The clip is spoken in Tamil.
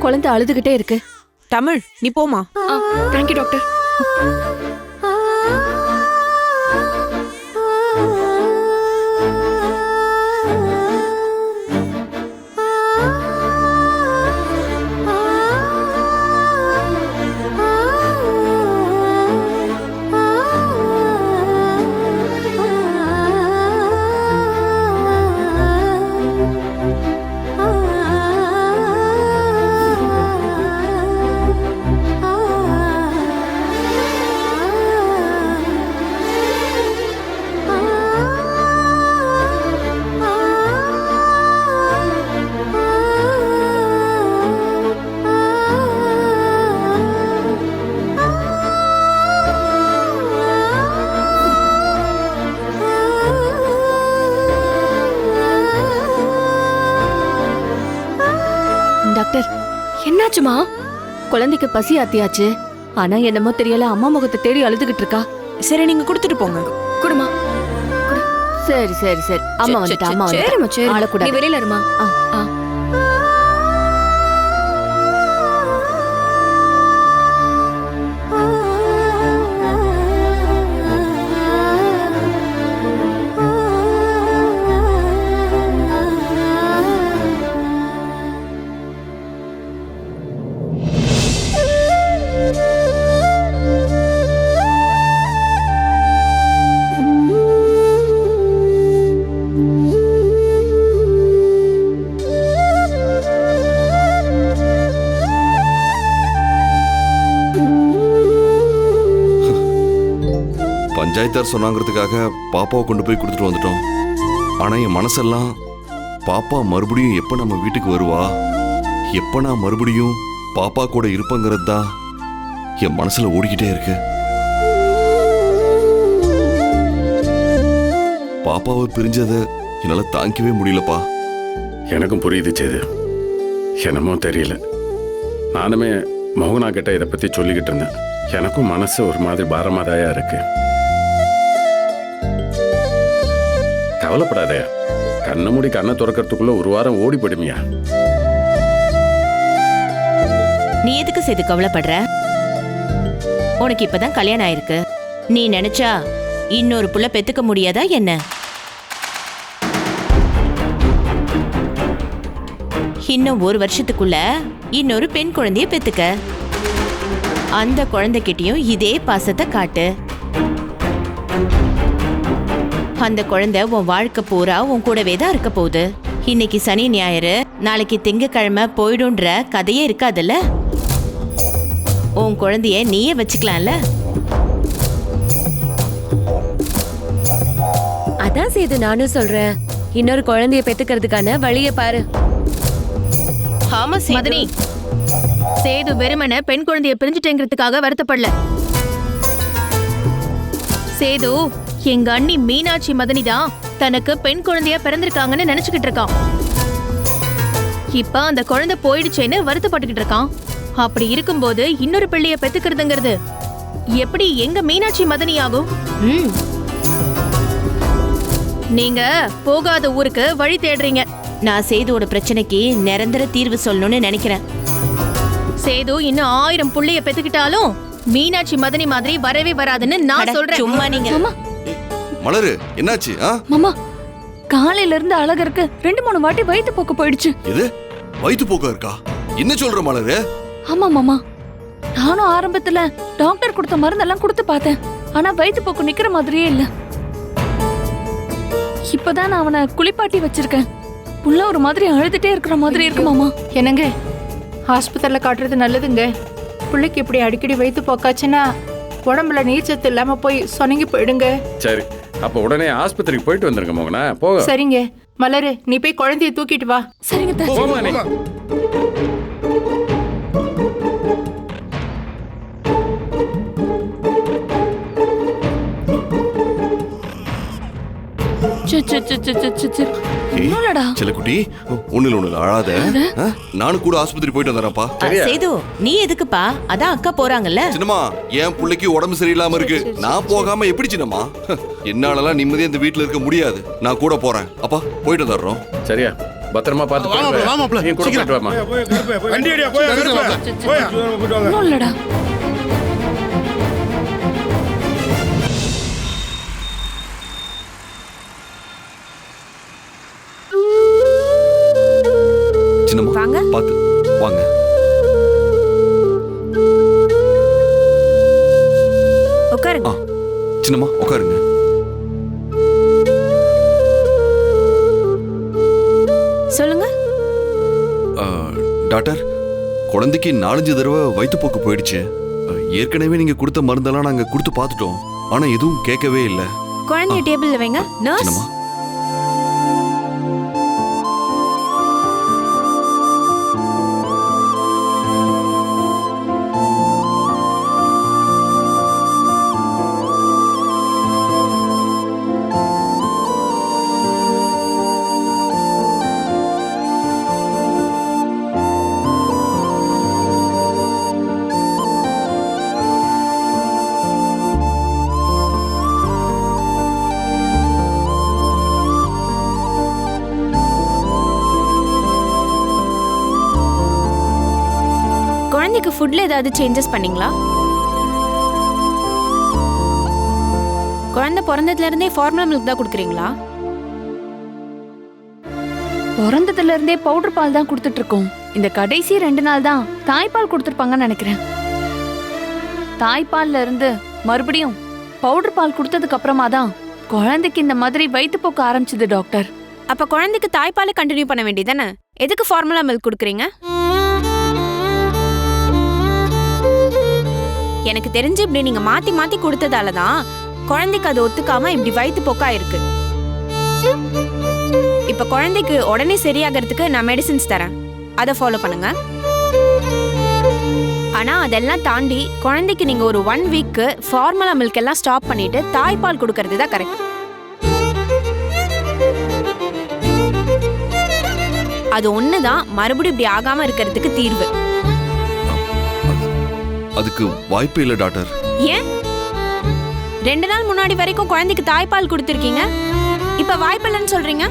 குழந்தை அழுதுகிட்டே இருக்கு. தமிழ், நீ போமா. Thank you doctor. டாக்டர், என்னாச்சுமா? குழந்தைக்கு பசி ஆத்தியாச்சு. ஆனா என்னமோ தெரியல, அம்மா முகத்தை தேடி அழுதுகிட்டு இருக்கா. சரி, நீங்க கொடுத்துட்டு போங்க. குடுமா. சரி சரி சரி, அம்மா வந்துட்டா. அம்மா வந்துட்டா. ஆளக்கூடாது. வெளியில இருமா. பஞ்சாயத்தார் சொன்னாங்கிறதுக்காக பாப்பாவை கொண்டு போய் கொடுத்துட்டு வந்துட்டோம். ஆனா என் மனசெல்லாம் பாப்பா மறுபடியும் எப்ப நம்ம வீட்டுக்கு வருவா, எப்ப நான் மறுபடியும் பாப்பா கூட இருப்பேங்கிறது தான் என் மனசுல ஓடிக்கிட்டே இருக்கு. பாப்பாவை பிரிஞ்சதை என்னால தாங்கிக்கவே முடியலப்பா. எனக்கும் புரியுது சேது. என்னமோ தெரியல, நானுமே மோகனா கிட்ட இதை பத்தி சொல்லிக்கிட்டு இருந்தேன். எனக்கும் மனசு ஒரு மாதிரி பாரமாதாயா இருக்கு. கவலைப்படாதே, கண்ணை மூடி கண்ணை துறக்கிறதுக்குள்ள ஒரு வாரம் ஓடி போயிடுமியா. நீ எதுக்கு சேது கவலைப்படுற? உனக்கு இப்பதான் கல்யாணம் ஆயிருக்கு. நீ நினைச்சா இன்னொரு புள்ள பெத்துக்க முடியாதா என்ன? இன்னும் ஒரு வருஷத்துக்குள்ள இன்னொரு பெண் குழந்தைய பெத்துக்க. அந்த குழந்தைகிட்டயும் இதே பாசத்தை காட்டு. அந்த குழந்தை உன் வாழ்க்கை பூரா உன் கூடவே தான் இருக்க போகுது. இன்னைக்கு சனி ஞாயிறு, நாளைக்கு திங்கக்கிழமை போயிடும்ன்ற கதையே இருக்காதுல்ல. உன் குழந்தைய நீயே வச்சுக்கலாம்ல. அதான் சேது நானும் சொல்றேன், இன்னொரு குழந்தைய பெத்துக்கிறதுக்கான வழியை பாரு. ஆமா மதனி, சேது வெறுமன பெண் குழந்தைய பிரிஞ்சுட்டேங்கிறதுக்காக வருத்தப்படல. சேது எங்க அண்ணி மீனாட்சி மதனி தான் தனக்கு பெண் குழந்தையா பிறந்திருக்காங்கன்னு நினைச்சுக்கிட்டு இருக்கான். இப்ப அந்த குழந்தை போயிடுச்சேன்னு வருத்தப்பட்டுக்கிட்டு இருக்கான். அப்படி இருக்கும்போது இன்னொரு பிள்ளைய பெத்துக்கிறதுங்கிறது எப்படி எங்க மீனாட்சி மதனி ஆகும்? நீங்க போகாத ஊருக்கு வழி தேடுறீங்க. நான் சேதுவோட பிரச்சனைக்கு நிரந்தர தீர்வு சொல்லணும்னு நினைக்கிறேன். சேது இன்னும் 1000 புள்ளைய பெத்துக்கிட்டாலும் மீனாட்சி மதனி மாதிரி வரவே வராதுன்னு நான் சொல்றேன். சும்மா நீங்க. மலரு, என்னாச்சு? மாமா, காலையில இருந்து அழகருக்கு 2-3 வாட்டி வயிற்று போக்கு போயிடுச்சு. எது வயிற்று போக்கா இருக்கா? என்ன சொல்ற மலரு? ஆமா மாமா, நானும் ஆரம்பத்துல டாக்டர் கொடுத்த மருந்தெல்லாம் கொடுத்து பார்த்தேன். ஆனா வயிற்று போக்கு நிக்கிற மாதிரியே இல்ல. இப்பதான் நான் அவனை குளிப்பாட்டி வச்சிருக்கேன். புள்ள ஒரு மாதிரி அழுதுட்டே இருக்கிற மாதிரி இருக்கு மாமா. என்னங்க, ஹாஸ்பிட்டல்ல காட்டுறது நல்லதுங்க. பிள்ளைக்கு இப்படி அடிக்கடி வயிற்று போக்காச்சுன்னா உடம்புல நீர்ச்சத்து இல்லாம போய் சொனங்கி போயிடுங்க. சரி, அப்ப உடனே ஆஸ்பத்திரிக்கு போயிட்டு வந்துருங்க மோகனா. போக. சரிங்க. மலரு, நீ போய் குழந்தைய தூக்கிட்டு வா. சரிங்க. போமா நீ. செல்லக்குட்டி, ஒண்ணுல அழாத. நானும் கூட ஆஸ்பத்திரி போயிட்டு வந்துறேன்ப்பா. சேது, நீ எதுக்குப்பா? அதான் அக்கா போறாங்கல்ல. சின்னம்மா, என் பிள்ளைக்கு உடம்பு சரியில்லாம இருக்கு. நான் போகாம எப்படி சின்னம்மா? என்னாலலாம் நிம்மதியா இந்த வீட்டுல இருக்க முடியாது. நான் கூட போறேன். அப்பா போயிட்டு வந்துடுறோம். சரியா? பத்திரமா பார்த்து வாமா, போயிட்டு வா. வாமாப்ல. நீ கூட போயிட்டு வாமா. வண்டி அடியா போயா போயா ஒன்றும் இல்லடா. சின்னம்மா வாங்க. பார்த்து வாங்க. உட்காருங்க. சின்னம்மா உட்காருங்க. சொல்லுங்க. டாக்டர், குழந்தைக்கு 4-5 தடவை வயிற்றுப்போக்கு போயிடுச்சு. ஏற்கனவே நீங்க கொடுத்த மருந்தெல்லாம் நாங்க கொடுத்து பார்த்துட்டோம். ஆனா எதுவும் கேட்கவே இல்லை. குழந்தைய டேபிள்ல வைங்க. நர்ஸ். சின்னம்மா குழந்தைக்கு ஃபுட்ல ஏதாவது சேஞ்சஸ் பண்ணீங்களா? குழந்தை பிறந்ததுல இருந்தே ஃபார்முலா மில்க் தான் கொடுக்குறீங்களா? பிறந்ததுல இருந்தே பவுடர் பால் தான் கொடுத்துட்டு இருக்கோம். இந்த கடைசி 2 நாள் தான் தாய்ப்பால் கொடுத்துருப்பாங்கன்னு நினைக்கிறேன். தாய்ப்பால்ல இருந்து மறுபடியும் பவுடர் பால் கொடுத்ததுக்கு அப்புறமா தான் குழந்தைக்கு இந்த மாதிரி வயிற்றுப்போக்கு ஆரம்பிச்சது டாக்டர். அப்ப குழந்தைக்கு தாய்ப்பாலை கண்டினியூ பண்ண வேண்டியதானே? எதுக்கு ஃபார்முலா மில்க் கொடுக்குறீங்க? எனக்கு தெரிஞ்சு இப்படி நீங்க மாத்தி மாத்தி கொடுத்ததால தான் குழந்தைக்கு அது ஒத்துக்காம இப்படி வயிற்று போக்கா இருக்கு. இப்ப குழந்தைக்கு உடனே சரியாகிறதுக்கு நான் மெடிசின்ஸ் தரேன், அதை ஃபாலோ பண்ணுங்க. ஆனா அதெல்லாம் தாண்டி குழந்தைக்கு நீங்க ஒரு 1 வீக்கு ஃபார்முலா மில்க் எல்லாம் ஸ்டாப் பண்ணிட்டு தாய்ப்பால் கொடுக்கறது தான் கரெக்ட். அது ஒண்ணுதான் மறுபடியும் இப்படி ஆகாம இருக்கிறதுக்கு தீர்வு. அதுக்கு வாய்ப்பே இல்லை டாக்டர். ஏன் 2 நாள் முன்னாடி வரைக்கும் குழந்தைக்கு தாய்ப்பால் கொடுத்துருக்கீங்க, இப்ப வாய்ப்பில்லைன்னு சொல்றீங்க?